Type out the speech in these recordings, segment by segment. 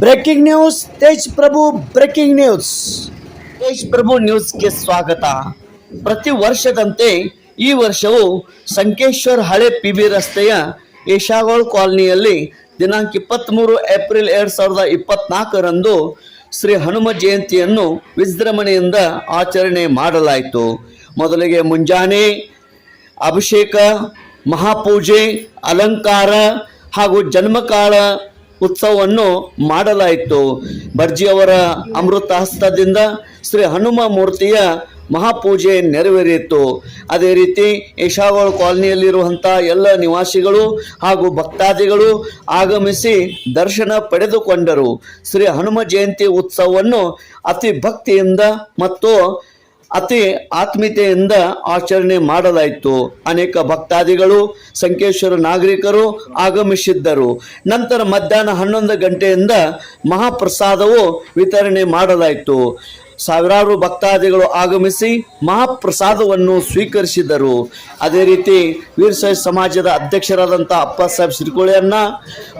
Breaking news Tej ಪ್ರಭು breaking news Tej ಪ್ರಭು ನ್ಯೂಸ್ಗೆ ಸ್ವಾಗತ. ಪ್ರತಿ ವರ್ಷದಂತೆ ಈ ವರ್ಷವೂ ಸಂಕೇಶ್ವರ್ ಹಳೆ PB ರಸ್ತೆಯ ಏಷಾಗೋಳ್ ಕಾಲನಿಯಲ್ಲಿ ದಿನಾಂಕ 23 ಏಪ್ರಿಲ್ 2024ರಂದು ಶ್ರೀ ಹನುಮ ಜಯಂತಿಯನ್ನು ವಿಜೃಂಭಣೆಯಿಂದ ಆಚರಣೆ ಮಾಡಲಾಯಿತು. ಮೊದಲಿಗೆ ಮುಂಜಾನೆ ಅಭಿಷೇಕ, ಮಹಾಪೂಜೆ, ಅಲಂಕಾರ ಹಾಗೂ ಜನ್ಮಕಾಳ ಉತ್ಸವವನ್ನು ಮಾಡಲಾಯಿತು. ಬರ್ಜಿಯವರ ಅಮೃತ ಹಸ್ತದಿಂದ ಶ್ರೀ ಹನುಮ ಮೂರ್ತಿಯ ಮಹಾಪೂಜೆ ನೆರವೇರಿತು. ಅದೇ ರೀತಿ ಏಷಾಗೋಳ್ ಕಾಲನಿಯಲ್ಲಿರುವಂಥ ಎಲ್ಲ ನಿವಾಸಿಗಳು ಹಾಗೂ ಭಕ್ತಾದಿಗಳು ಆಗಮಿಸಿ ದರ್ಶನ ಪಡೆದುಕೊಂಡರು. ಶ್ರೀ ಹನುಮ ಜಯಂತಿ ಉತ್ಸವವನ್ನು ಅತಿ ಭಕ್ತಿಯಿಂದ ಮತ್ತು ಅತಿ ಆತ್ಮೀಯತೆಯಿಂದ ಆಚರಣೆ ಮಾಡಲಾಯಿತು. ಅನೇಕ ಭಕ್ತಾದಿಗಳು, ಸಂಕೇಶ್ವರ ನಾಗರಿಕರು ಆಗಮಿಸಿದ್ದರು. ನಂತರ ಮಧ್ಯಾಹ್ನ 11 ಗಂಟೆಯಿಂದ ಮಹಾಪ್ರಸಾದವು ವಿತರಣೆ ಮಾಡಲಾಯಿತು. ಸಾವಿರಾರು ಭಕ್ತಾದಿಗಳು ಆಗಮಿಸಿ ಮಹಾಪ್ರಸಾದವನ್ನು ಸ್ವೀಕರಿಸಿದರು. ಅದೇ ರೀತಿ ವೀರಶೈವ ಸಮಾಜದ ಅಧ್ಯಕ್ಷರಾದಂಥ ಅಪ್ಪಾಸಾಹೇಬ್ ಸಿರಿಕೋಳೆಯನ್ನ,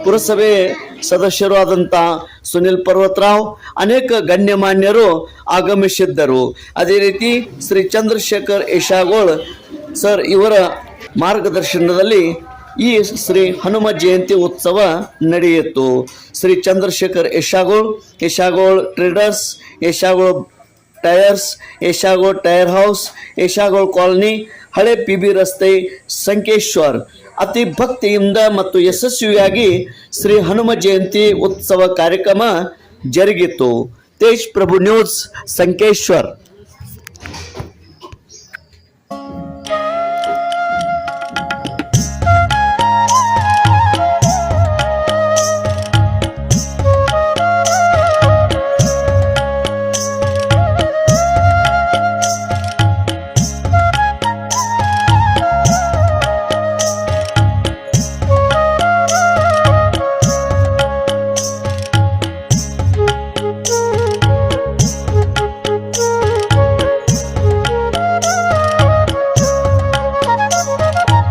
ಪುರಸಭೆ ಸದಸ್ಯರು ಆದಂಥ ಸುನಿಲ್ ಪರ್ವತರಾವ್, ಅನೇಕ ಗಣ್ಯಮಾನ್ಯರು ಆಗಮಿಸಿದ್ದರು. ಅದೇ ರೀತಿ ಶ್ರೀ ಚಂದ್ರಶೇಖರ್ ಏಷಾಗೋಳ್ ಸರ್ ಇವರ ಮಾರ್ಗದರ್ಶನದಲ್ಲಿ ಈ ಶ್ರೀ ಹನುಮ ಜಯಂತಿ ಉತ್ಸವ ನಡೆಯಿತು. Shri Chandrashekhar Eshagol traders, Eshagol tyres, Eshagol tyre house, Eshagol colony, ಹಳೆ PB ರಸ್ತೆ, ಸಂಕೇಶ್ವರ್ ಅತಿ ಭಕ್ತಿಯಿಂದ ಮತ್ತು ಯಶಸ್ವಿಯಾಗಿ ಶ್ರೀ ಹನುಮ ಜಯಂತಿ ಉತ್ಸವ ಕಾರ್ಯಕ್ರಮ ಜರುಗಿತು. ತೇಜ್ ಪ್ರಭು ನ್ಯೂಸ್, ಸಂಕೇಶ್ವರ್.